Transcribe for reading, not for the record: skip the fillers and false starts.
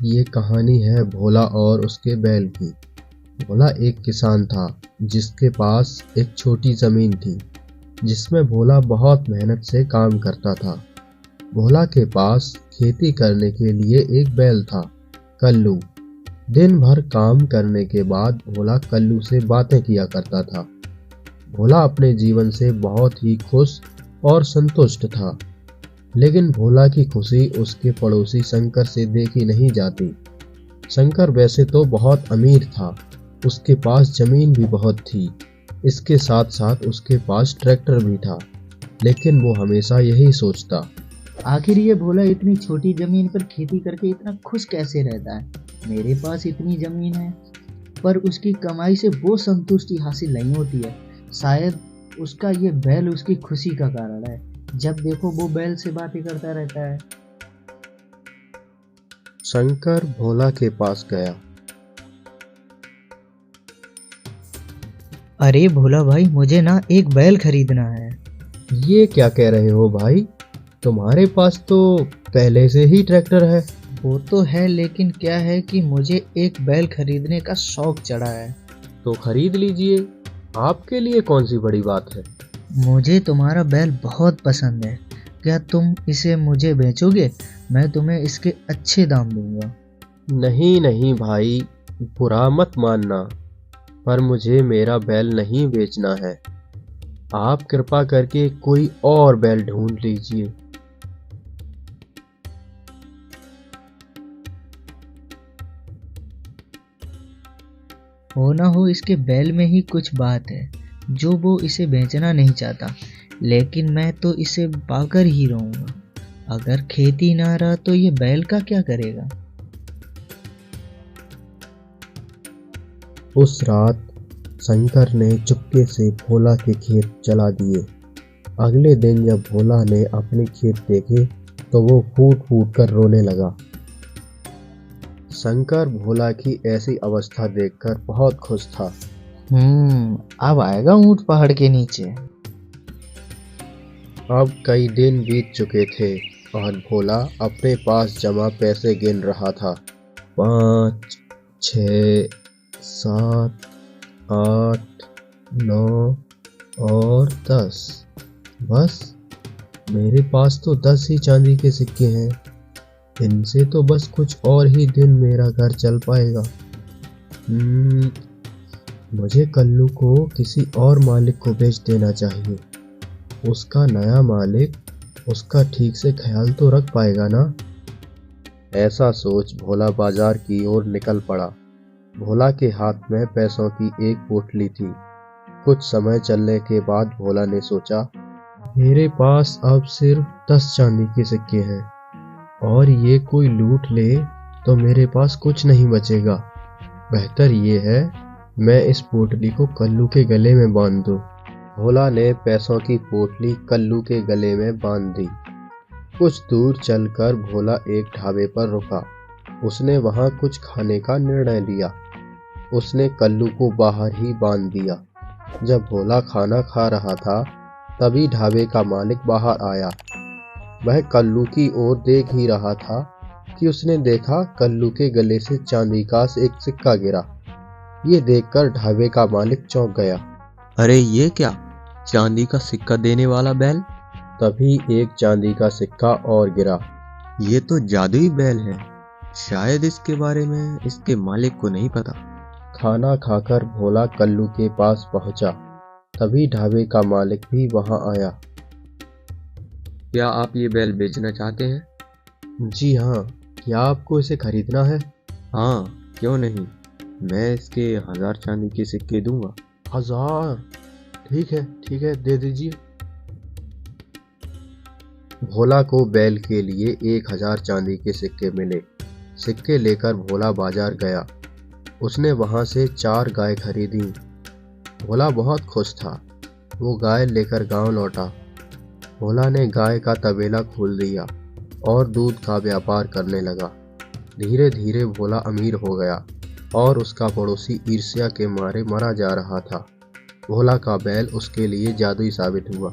ये कहानी है भोला और उसके बैल की। भोला एक किसान था जिसके पास एक छोटी जमीन थी जिसमें भोला बहुत मेहनत से काम करता था। भोला के पास खेती करने के लिए एक बैल था, कल्लू। दिन भर काम करने के बाद भोला कल्लू से बातें किया करता था। भोला अपने जीवन से बहुत ही खुश और संतुष्ट था, लेकिन भोला की खुशी उसके पड़ोसी शंकर से देखी नहीं जाती। शंकर वैसे तो बहुत अमीर था, उसके पास जमीन भी बहुत थी। इसके साथ साथ उसके पास ट्रैक्टर भी था, लेकिन वो हमेशा यही सोचता, आखिर ये भोला इतनी छोटी जमीन पर खेती करके इतना खुश कैसे रहता है। मेरे पास इतनी जमीन है पर उसकी कमाई से वो संतुष्टि हासिल नहीं होती है। शायद उसका ये बैल उसकी खुशी का कारण है। जब देखो वो बैल से बातें करता रहता है। शंकर भोला के पास गया। अरे भोला भाई, मुझे ना एक बैल खरीदना है। ये क्या कह रहे हो भाई, तुम्हारे पास तो पहले से ही ट्रैक्टर है। वो तो है, लेकिन क्या है कि मुझे एक बैल खरीदने का शौक चढ़ा है। तो खरीद लीजिए, आपके लिए कौन सी बड़ी बात है। मुझे तुम्हारा बैल बहुत पसंद है। क्या तुम इसे मुझे बेचोगे? मैं तुम्हें इसके अच्छे दाम दूंगा। नहीं नहीं भाई, बुरा मत मानना, पर मुझे मेरा बैल नहीं बेचना है। आप कृपा करके कोई और बैल ढूंढ लीजिए। हो ना हो इसके बैल में ही कुछ बात है जो वो इसे बेचना नहीं चाहता, लेकिन मैं तो इसे पाकर ही रहूंगा। अगर खेती ना रहा तो ये बैल का क्या करेगा। उस रात शंकर ने चुपके से भोला के खेत जला दिए। अगले दिन जब भोला ने अपने खेत देखे तो वो फूट फूट कर रोने लगा। शंकर भोला की ऐसी अवस्था देखकर बहुत खुश था। अब आएगा ऊंट पहाड़ के नीचे। अब कई दिन बीत चुके थे और भोला अपने पास जमा पैसे गिन रहा था। 5, 6, 7, 8, 9 और 10। बस मेरे पास तो 10 ही चांदी के सिक्के हैं। इनसे तो बस कुछ और ही दिन मेरा घर चल पाएगा। मुझे कल्लू को किसी और मालिक को बेच देना चाहिए। उसका नया मालिक उसका ठीक से ख्याल तो रख पाएगा ना। ऐसा सोच भोला बाजार की ओर निकल पड़ा। भोला के हाथ में पैसों की एक पोटली थी। कुछ समय चलने के बाद भोला ने सोचा, मेरे पास अब सिर्फ 10 चांदी के सिक्के हैं और ये कोई लूट ले तो मेरे पास कुछ नहीं बचेगा। बेहतर ये है मैं इस पोटली को कल्लू के गले में बांध दूं। भोला ने पैसों की पोटली कल्लू के गले में बांध दी। कुछ दूर चलकर भोला एक ढाबे पर रुका। उसने वहां कुछ खाने का निर्णय लिया। उसने कल्लू को बाहर ही बांध दिया। जब भोला खाना खा रहा था तभी ढाबे का मालिक बाहर आया। वह कल्लू की ओर देख ही रहा था कि उसने देखा कल्लू के गले से चांदी का एक सिक्का गिरा। ये देखकर ढाबे का मालिक चौंक गया। अरे ये क्या, चांदी का सिक्का देने वाला बैल? तभी एक चांदी का सिक्का और गिरा। ये तो जादुई बैल है। शायद इसके बारे में इसके मालिक को नहीं पता। खाना खाकर भोला कल्लू के पास पहुंचा। तभी ढाबे का मालिक भी वहां आया। क्या आप ये बैल बेचना चाहते हैं? जी हाँ, क्या आपको इसे खरीदना है? हाँ, क्यों नहीं। मैं इसके 1000 चांदी के सिक्के दूंगा। 1000? ठीक है, दे दीजिए। भोला को बैल के लिए 1000 चांदी के सिक्के मिले। सिक्के लेकर भोला बाजार गया। उसने वहां से 4 गाय खरीदी। भोला बहुत खुश था। वो गाय लेकर गांव लौटा। भोला ने गाय का तबेला खोल दिया और दूध का व्यापार करने लगा। धीरे धीरे भोला अमीर हो गया और उसका पड़ोसी ईर्ष्या के मारे मरा जा रहा था। भोला का बैल उसके लिए जादुई साबित हुआ।